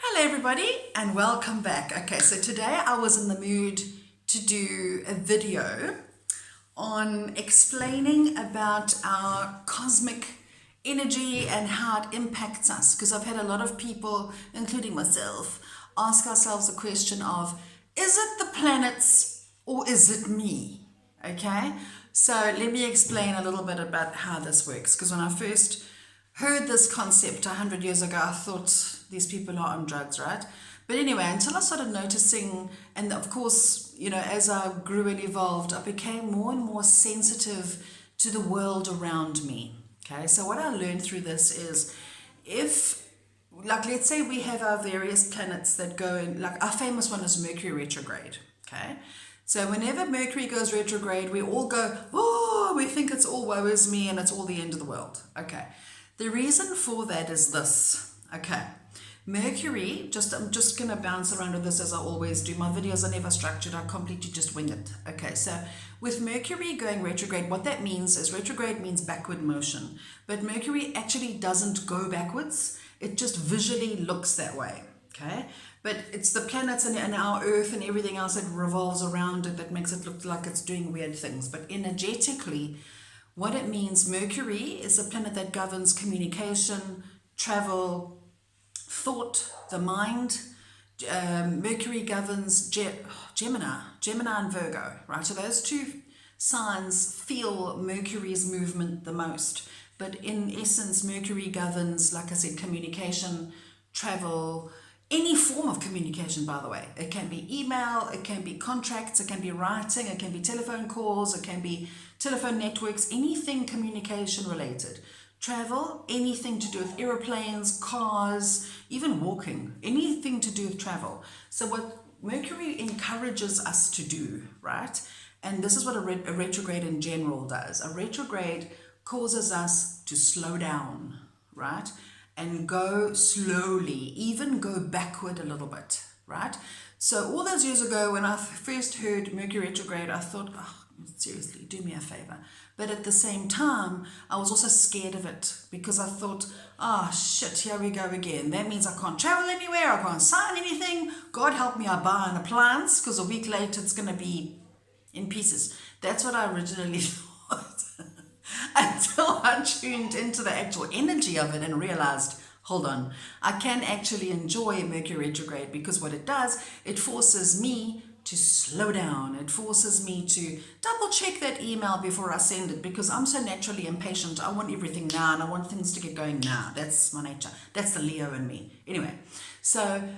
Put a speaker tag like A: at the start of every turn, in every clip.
A: Hello everybody and welcome back. Okay, so today I was in the mood to do a video on explaining about our cosmic energy and how it impacts us, because I've had a lot of people, including myself, ask ourselves the question of, is it the planets or is it me? Okay, so let me explain a little bit about how this works, because when I first heard this concept 100 years ago, I thought these people are on drugs, right? But anyway, until I started noticing, and of course, as I grew and evolved, I became more and more sensitive to the world around me. Okay, so what I learned through this is, if, like, let's say we have our various planets that go in, like our famous one is Mercury retrograde. Okay, so whenever Mercury goes retrograde, we all go, oh, we think it's all woe is me and it's all the end of the world. Okay, the reason for that is this. Okay, Mercury, I'm just going to bounce around with this as I always do. My videos are never structured. I completely just wing it. Okay, so with Mercury going retrograde, what that means is retrograde means backward motion. But Mercury actually doesn't go backwards. It just visually looks that way. Okay, but it's the planets and our Earth and everything else that revolves around it that makes it look like it's doing weird things. But energetically, what it means, Mercury is a planet that governs communication, travel, thought, the mind. Mercury governs Gemini and Virgo, right? So those two signs feel Mercury's movement the most. But in essence, Mercury governs, like I said, communication, travel, any form of communication, by the way. It can be email, it can be contracts, it can be writing, it can be telephone calls, it can be telephone networks, anything communication related. Travel, anything to do with aeroplanes, cars, even walking, anything to do with travel. So what Mercury encourages us to do, right? And this is what a retrograde in general does. A retrograde causes us to slow down, right? And go slowly, even go backward a little bit, right? So all those years ago when I first heard Mercury retrograde, I thought, oh, seriously, do me a favor. But at the same time, I was also scared of it, because I thought, oh shit, here we go again. That means I can't travel anywhere, I can't sign anything. God help me, I buy an appliance, because a week later it's going to be in pieces. That's what I originally thought. Until I tuned into the actual energy of it and realized, hold on, I can actually enjoy Mercury retrograde, because what it does, it forces me to slow down. It forces me to double check that email before I send it, because I'm so naturally impatient. I want everything now and I want things to get going now. That's my nature. That's the Leo in me. Anyway, so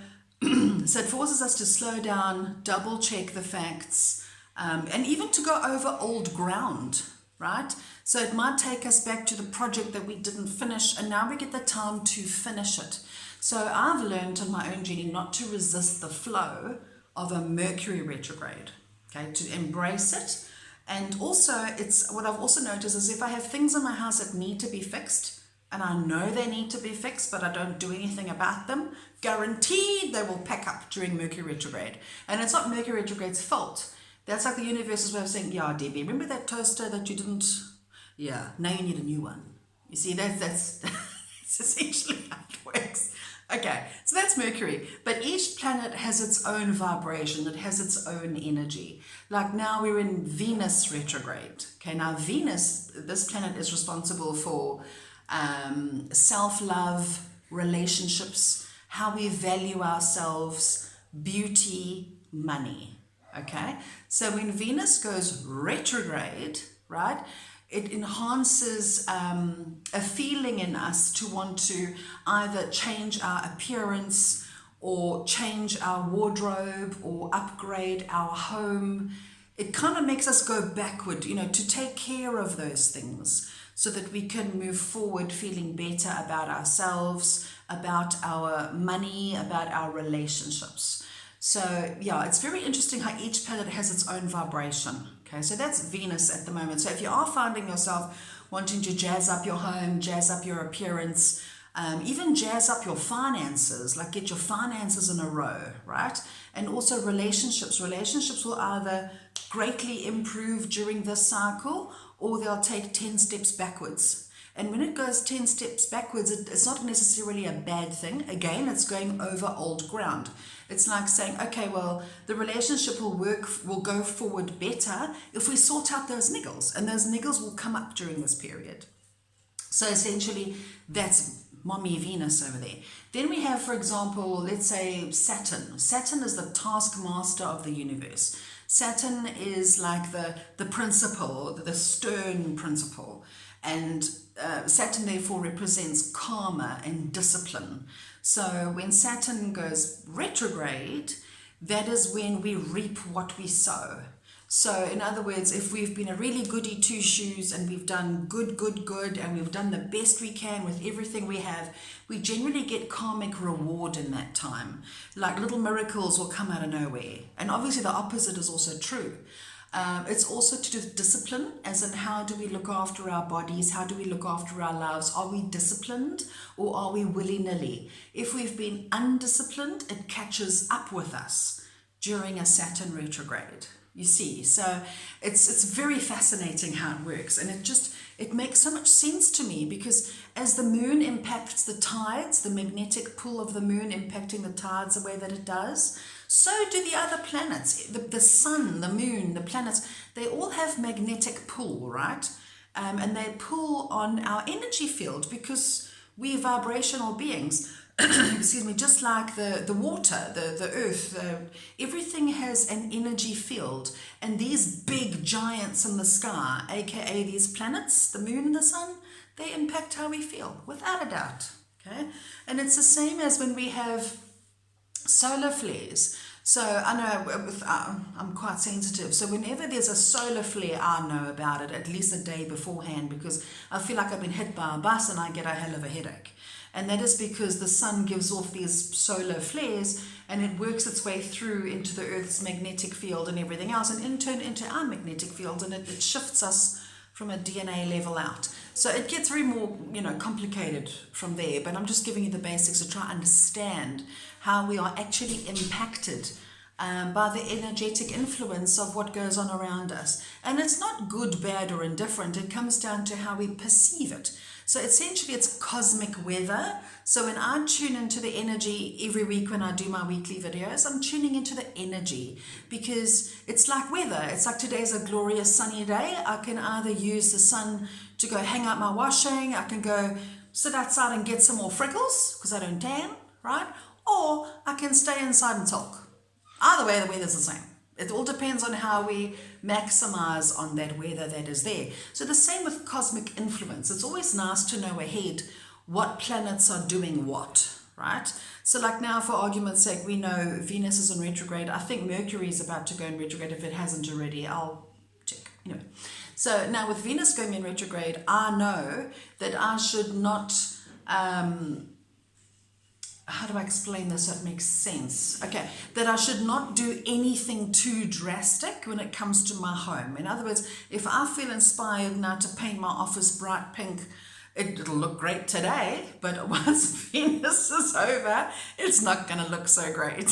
A: so it forces us to slow down, double check the facts, and even to go over old ground, right? So it might take us back to the project that we didn't finish, and now we get the time to finish it. So I've learned on my own journey not to resist the flow of a Mercury retrograde, okay, to embrace it. And also, it's what I've also noticed is, if I have things in my house that need to be fixed, and I know they need to be fixed, but I don't do anything about them, guaranteed they will pack up during Mercury retrograde. And it's not Mercury retrograde's fault. That's like the universe's way of saying, yeah, Debbie, remember that toaster that you didn't, yeah, now you need a new one. You see, that's essentially how it works. Okay, so that's Mercury. But each planet has its own vibration. It has its own energy. Like now we're in Venus retrograde. Okay, now Venus, this planet is responsible for self-love, relationships, how we value ourselves, beauty, money. Okay, so when Venus goes retrograde, right, it enhances a feeling in us to want to either change our appearance or change our wardrobe or upgrade our home. It kind of makes us go backward, to take care of those things so that we can move forward feeling better about ourselves, about our money, about our relationships. So yeah, it's very interesting how each planet has its own vibration. Okay, so that's Venus at the moment. So if you are finding yourself wanting to jazz up your home, jazz up your appearance, even jazz up your finances, like get your finances in a row, right? And also relationships. Relationships will either greatly improve during this cycle, or they'll take 10 steps backwards. And when it goes 10 steps backwards, it's not necessarily a bad thing. Again, it's going over old ground. It's like saying, okay, well, the relationship will go forward better if we sort out those niggles, and those niggles will come up during this period. So essentially, that's Mommy Venus over there. Then we have, for example, let's say Saturn. Saturn is the taskmaster of the universe. Saturn is like the principle, the stern principle. And Saturn therefore represents karma and discipline. So when Saturn goes retrograde, that is when we reap what we sow. So in other words, if we've been a really goody two-shoes and we've done good, and we've done the best we can with everything we have, we generally get karmic reward in that time. Like little miracles will come out of nowhere. And obviously the opposite is also true. It's also to do with discipline, as in how do we look after our bodies? How do we look after our lives? Are we disciplined or are we willy-nilly? If we've been undisciplined, it catches up with us during a Saturn retrograde. You see, so it's very fascinating how it works, and it makes so much sense to me, because as the moon impacts the tides, the magnetic pull of the moon impacting the tides the way that it does, so do the other planets. The sun, the moon, the planets, they all have magnetic pull, right? And they pull on our energy field, because we're vibrational beings. Excuse me, just like the water, the earth, everything has an energy field, and these big giants in the sky, aka these planets, the moon and the sun, they impact how we feel, without a doubt. Okay, and it's the same as when we have solar flares. So I know I'm quite sensitive, so whenever there's a solar flare, I know about it at least a day beforehand, because I feel like I've been hit by a bus and I get a hell of a headache. And that is because the sun gives off these solar flares, and it works its way through into the Earth's magnetic field and everything else, and in turn into our magnetic field, and it shifts us from a DNA level out. So it gets very more, complicated from there, but I'm just giving you the basics to try and understand how we are actually impacted by the energetic influence of what goes on around us. And it's not good, bad, or indifferent. It comes down to how we perceive it. So essentially it's cosmic weather. So when I tune into the energy every week when I do my weekly videos, I'm tuning into the energy, because it's like weather. It's like today's a glorious sunny day. I can either use the sun to go hang out my washing, I can go sit outside and get some more freckles because I don't tan, right? Or I can stay inside and talk. Either way, the weather's the same. It all depends on how we maximize on that weather that is there. So the same with cosmic influence. It's always nice to know ahead what planets are doing what, right? So like now, for argument's sake, we know Venus is in retrograde. I think Mercury is about to go in retrograde. If it hasn't already, I'll check. Anyway, so now with Venus going in retrograde, I know that I should not... how do I explain this so it makes sense? Okay, that I should not do anything too drastic when it comes to my home. In other words, if I feel inspired now to paint my office bright pink, it'll look great today, but once Venus is over, it's not going to look so great.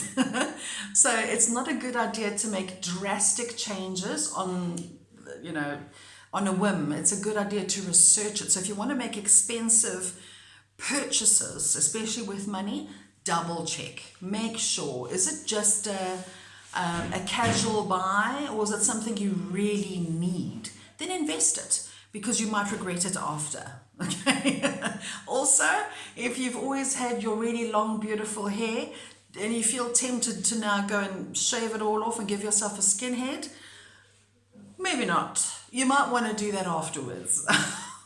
A: So it's not a good idea to make drastic changes on a whim. It's a good idea to research it. So if you want to make expensive purchases, especially with money, double check, make sure, is it just a casual buy, or is it something you really need? Then invest it, because you might regret it after. Okay. Also, if you've always had your really long beautiful hair and you feel tempted to now go and shave it all off and give yourself a skinhead, maybe not. You might want to do that afterwards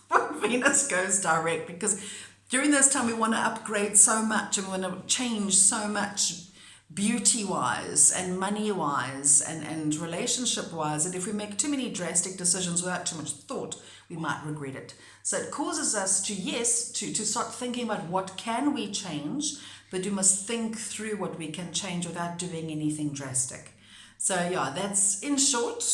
A: when Venus goes direct, because during this time we want to upgrade so much and we want to change so much beauty-wise and money-wise and relationship-wise, that if we make too many drastic decisions without too much thought, we might regret it. So it causes us to start thinking about what can we change, but we must think through what we can change without doing anything drastic. So yeah, that's in short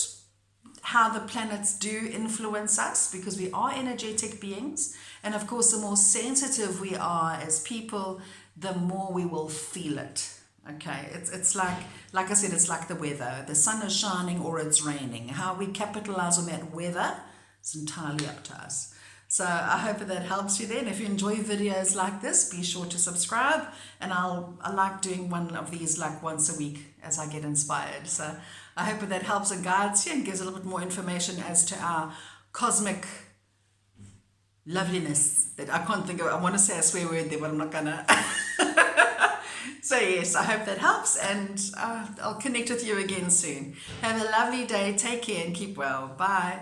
A: how the planets do influence us, because we are energetic beings. And of course, the more sensitive we are as people, the more we will feel it. Okay, it's like I said, it's like the weather. The sun is shining or it's raining. How we capitalize on that weather is entirely up to us. So I hope that helps you then. If you enjoy videos like this, be sure to subscribe. And I like doing one of these like once a week as I get inspired. So I hope that helps and guides you and gives a little bit more information as to our cosmic loveliness that I can't think of. I want to say a swear word there, but I'm not gonna. So yes, I hope that helps, and I'll connect with you again soon. Have a lovely day. Take care and keep well. Bye.